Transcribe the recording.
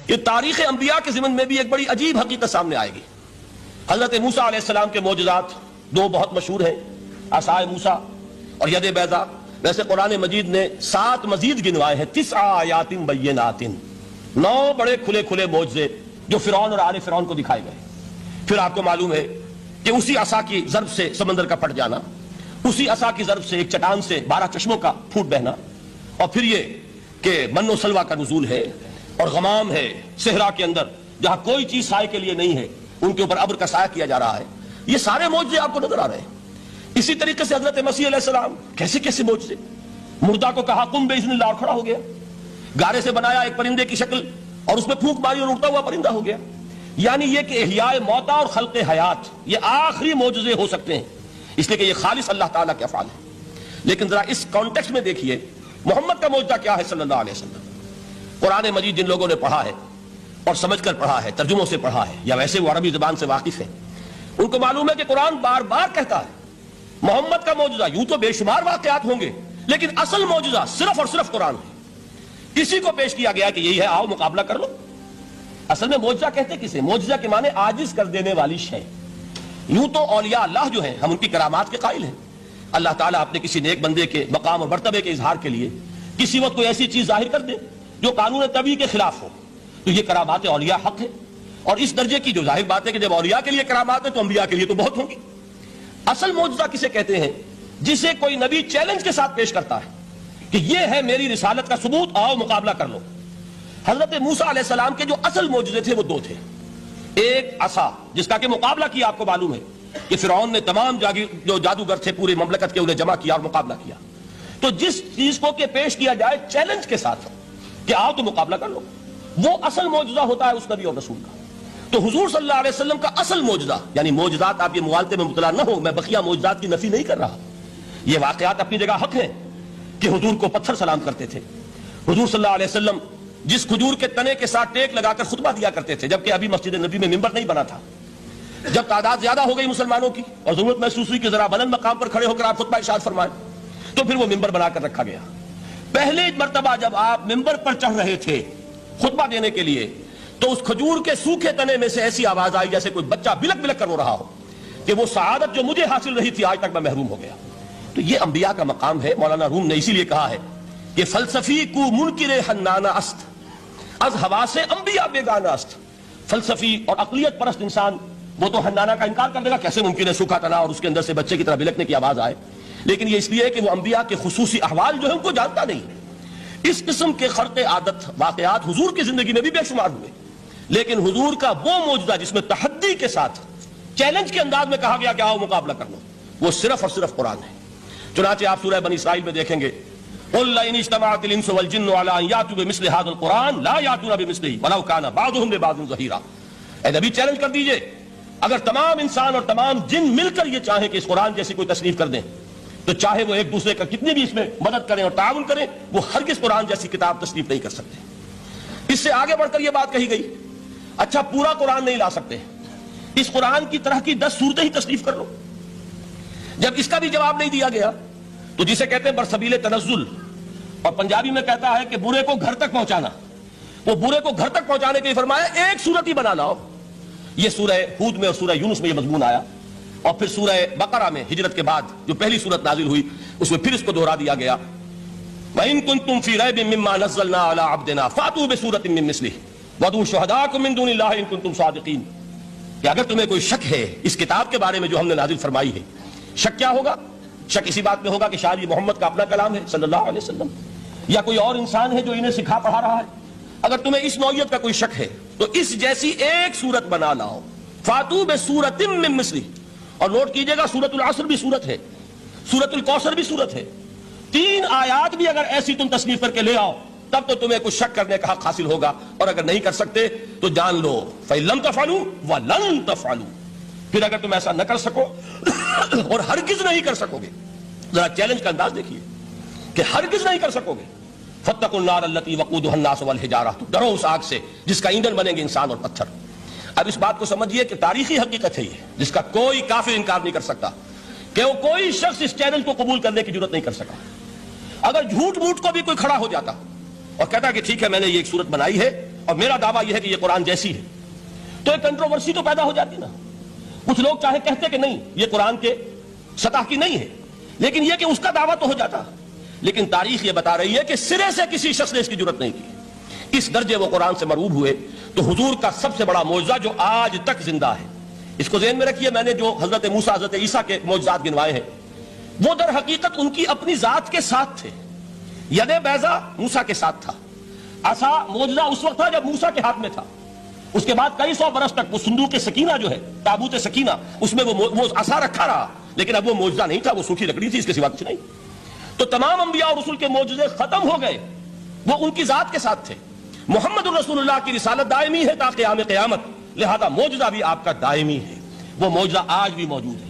کہ تاریخ انبیاء کے ضمن میں بھی ایک بڑی عجیب حقیقت سامنے آئے گی۔ حضرت موسیٰ علیہ السلام کے معجزات دو بہت مشہور ہیں، عصائے موسیٰ اور ید بیضاء۔ ویسے قرآن مجید نے 7 مزید گنوائے ہیں، 9 آیات بینات، 9 بڑے کھلے کھلے معجزے جو فرعون اور آل فرعون کو دکھائے گئے۔ پھر آپ کو معلوم ہے کہ اسی عصا کی ضرب سے سمندر کا پھٹ جانا، اسی عصا کی ضرب سے ایک چٹان سے 12 چشموں کا پھوٹ بہنا، اور پھر یہ کہ من و سلوہ کا نزول ہے اور غمام ہے صحرا کے اندر جہاں کوئی چیز سائے کے لیے نہیں ہے، ان کے اوپر ابر کا سایہ کیا جا رہا ہے۔ یہ سارے معجزے آپ کو نظر آ رہے ہیں۔ اسی طریقے سے حضرت مسیح علیہ السلام، کیسے کیسے معجزے، مردہ کو کہا قم باذن اللہ اور کھڑا ہو گیا، گارے سے بنایا ایک پرندے کی شکل اور اس میں پھونک ماری اور اڑتا ہوا پرندہ ہو گیا۔ یعنی یہ کہ احیاء موتا اور خلق حیات یہ آخری معجزے ہو سکتے ہیں، اس لیے کہ یہ خالص اللہ تعالیٰ کے افعال ہیں۔ لیکن ذرا اس کانٹیکسٹ میں دیکھیے محمد کا معجزہ کیا ہے صلی اللہ علیہ وسلم۔ قرآن مجید جن لوگوں نے پڑھا ہے اور سمجھ کر پڑھا ہے، ترجموں سے پڑھا ہے یا ویسے وہ عربی زبان سے واقف ہیں، ان کو معلوم ہے کہ قرآن بار بار کہتا ہے محمد کا معجزہ، یوں تو بے شمار واقعات ہوں گے لیکن اصل معجزہ صرف اور صرف قرآن ہے۔ اسی کو پیش کیا گیا کہ یہی ہے، آؤ مقابلہ کر لو۔ اصل میں معجزہ کہتے کسے؟ معجزہ کے معنی عاجز کر دینے والی شے۔ یوں تو اولیاء اللہ جو ہیں ہم ان کی کرامات کے قائل ہیں، اللہ تعالیٰ اپنے کسی نیک بندے کے مقام اور مرتبے کے اظہار کے لیے کسی وقت کوئی ایسی چیز ظاہر کر دے جو قانون طبیعی کے خلاف ہو، تو یہ کرامات اولیاء حق ہے، اور اس درجے کی جو ظاہر بات ہے کہ جب اولیاء کے لیے کرامات ہے تو انبیاء کے لیے تو بہت ہوں گی۔ اصل معجزہ کسے کہتے ہیں؟ جسے کوئی نبی چیلنج کے ساتھ پیش کرتا ہے کہ یہ ہے میری رسالت کا ثبوت، آؤ مقابلہ کر لو۔ حضرت موسیٰ علیہ السلام کے جو اصل معجزے تھے وہ 2 تھے۔ ایک عصا جس کا کہ مقابلہ کیا، آپ کو معلوم ہے کہ فرعون نے تمام جو جادوگر تھے پوری مملکت کے انہیں جمع کیا اور مقابلہ کیا۔ تو جس چیز کو کہ پیش کیا جائے چیلنج کے ساتھ کہ آؤ تو مقابلہ کر لو، وہ اصل معجزہ ہوتا ہے اس نبی اور رسول کا۔ تو حضور صلی اللہ علیہ وسلم کا اصل معجزہ، یعنی معجزات، آپ یہ موالتے میں مبتلا نہ ہو، میں بقیہ معجزات کی نفی نہیں کر رہا، یہ واقعات اپنی جگہ حق ہیں کہ حضور کو پتھر سلام کرتے تھے۔ حضور صلی اللہ علیہ وسلم جس کھجور کے تنے کے ساتھ ٹیک لگا کر خطبہ دیا کرتے تھے، جبکہ ابھی مسجد نبی میں ممبر نہیں بنا تھا، جب تعداد زیادہ ہو گئی مسلمانوں کی اور ضرورت محسوس ہوئی کہ ذرا بلند مقام پر کھڑے ہو کر آپ خطبہ ارشاد فرمائیں، تو پھر وہ ممبر بنا کر رکھا گیا۔ پہلے مرتبہ جب آپ ممبر پر چڑھ رہے تھے خطبہ دینے کے لیے، تو اس کھجور کے سوکھے تنے میں سے ایسی آواز آئی جیسے کوئی بچہ بلک بلک کر رو رہا ہو کہ وہ سعادت جو مجھے حاصل رہی تھی آج تک میں محروم ہو گیا۔ تو یہ انبیاء کا مقام ہے۔ مولانا روم نے اسی لیے کہا ہے کہ فلسفی کو منکر حنانہ است، از حواس انبیاء بیگانہ است۔ فلسفی اور عقلیت پرست انسان وہ تو حنانہ کا انکار کر دے گا، کیسے ممکن ہے سوکھا تنا اور اس کے اندر سے بچے کی طرح بلکنے کی آواز آئے، لیکن یہ اس لیے ہے کہ وہ انبیاء کے خصوصی احوال جو ہے ان کو جانتا نہیں۔ اس قسم کے خرق عادت واقعات حضور کی زندگی میں بھی بے شمار ہوئے، لیکن حضور کا وہ معجزہ جس میں تحدی کے ساتھ چیلنج کے انداز میں کہا گیا کہ آؤ مقابلہ کر لو، وہ صرف اور صرف قرآن ہے۔ چنانچہ آپ سورہ بنی اسرائیل میں دیکھیں گے قُلْ لَئِنِ اجْتَمَعَتِ الْإِنسُ وَالْجِنُّ عَلَىٰ أَن يَأْتُوا بِمِثْلِ هَٰذَا الْقُرْآنِ لَا يَأْتُونَ بِمِثْلِهِ وَلَوْ كَانَ بَعْضُهُمْ لِبَعْضٍ ظَهِيرًا۔ اے نبی چیلنج کر دیجئے، اگر تمام انسان اور تمام جن مل کر یہ چاہیں کہ اس قرآن جیسی کوئی تصنیف کر دیں، تو چاہے وہ ایک دوسرے کا کتنی بھی اس میں مدد کریں اور تعاون کریں، وہ ہرگز قرآن جیسی کتاب تصنیف نہیں کر سکتے۔ اس سے آگے بڑھ کر یہ بات کہی گئی، اچھا پورا قرآن نہیں لا سکتے، اس قرآن کی طرح کی 10 صورتیں ہی تصنیف کر لو۔ جب اس کا بھی جواب نہیں دیا گیا تو جسے کہتے ہیں برسبیل تنزل، اور پنجابی میں کہتا ہے کہ برے کو گھر تک پہنچانا، وہ برے کو گھر تک پہنچانے کے لیے فرمایا ایک صورت ہی بنا لاؤ۔ یہ سورہ ہود میں اور سورہ یونس میں یہ مضمون آیا، اور پھر سورہ بقرہ میں ہجرت کے بعد جو پہلی سورت نازل ہوئی اس میں پھر اس کو دوہرا دیا گیا، وَإِن كُنتُمْ فِي رَيْبٍ مِّمَّا نَزَّلْنَا عَلَىٰ عَبْدِنَا فَأْتُوا بِسُورَةٍ مِّن مِّثْلِهِ وَادْعُوا شُهَدَاءَكُم مِّن دُونِ اللَّهِ إِن كُنتُمْ صَادِقِينَ۔ کہ اگر تمہیں کوئی شک ہے اس کتاب کے بارے میں جو ہم نے نازل فرمائی ہے، شک کیا ہوگا؟ شک اسی بات میں ہوگا کہ شاید یہ محمد کا اپنا کلام ہے صلی اللہ علیہ وسلم، یا کوئی اور انسان ہے جو انہیں سکھا پڑھا رہا ہے۔ اگر تمہیں اس نوعیت کا کوئی شک ہے تو اس جیسی ایک سورت بنا لاؤ، فاتو بسورۃ من مثلہ۔ اور نوٹ کیجئے گا سورۃ العصر بھی سورت ہے، سورۃ الکوثر بھی سورت ہے، 3 آیات بھی اگر ایسی تم تصنیف کر کے لے آؤ تب تو تمہیں کچھ شک کرنے کا حق حاصل ہوگا، اور اگر نہیں کر سکتے تو جان لو فَإِن لَمْ تَفْعَلُوا وَلَن تَفْعَلُوا۔ پھر اگر تم ایسا نہ کر سکو اور ہرگز نہیں کر سکو گے، ذرا چیلنج کا انداز دیکھیے کہ ہرگز نہیں کر سکو گے، فَاتَّقُوا النَّارَ الَّتِي وَقُودُهَا النَّاسُ وَالْحِجَارَةُ، تو ڈرو اس آگ سے جس کا ایندھن بنیں گے انسان اور پتھر۔ اب اس بات کو سمجھیے کہ تاریخی حقیقت ہے یہ، جس کا کوئی کافر انکار نہیں کر سکتا، کہ وہ کوئی شخص اس چیلنج کو قبول کرنے کی جرات نہیں کر سکا۔ اگر جھوٹ موٹ کو بھی کوئی کھڑا ہو جاتا اور کہتا کہ ٹھیک ہے میں نے یہ ایک صورت بنائی ہے اور میرا دعویٰ یہ ہے کہ یہ قرآن جیسی ہے، تو ایک کنٹروورسی تو پیدا ہو جاتی نا. کچھ لوگ چاہے کہتے کہ نہیں یہ قرآن کے سطح کی نہیں ہے، لیکن یہ کہ اس کا دعویٰ تو ہو جاتا. لیکن تاریخ یہ بتا رہی ہے کہ سرے سے کسی شخص نے اس کی جرت نہیں کی. اس درجے وہ قرآن سے مرعوب ہوئے. تو حضور کا سب سے بڑا معجزہ جو آج تک زندہ ہے، اس کو ذہن میں رکھیے. میں نے جو حضرت موسیٰ حضرت عیسیٰ کے معجزات گنوائے ہیں وہ در حقیقت ان کی اپنی ذات کے ساتھ تھے. ید بیضا موسیٰ کے ساتھ تھا. عصا معجزہ اس وقت تھا جب موسیٰ کے ہاتھ میں تھا. اس کے بعد کئی سو برس تک وہ صندوق سکینہ جو ہے، تابوت سکینہ، اس میں وہ عصا رکھا رہا، لیکن اب وہ معجزہ نہیں تھا، وہ سوکھی لکڑی تھی، اس کے سوا کچھ نہیں. تو تمام انبیاء اور رسول کے معجزے ختم ہو گئے، وہ ان کی ذات کے ساتھ تھے. محمد الرسول اللہ کی رسالت دائمی ہے تا قیام قیامت، لہذا معجزہ بھی آپ کا دائمی ہے. وہ معجزہ آج بھی موجود ہے.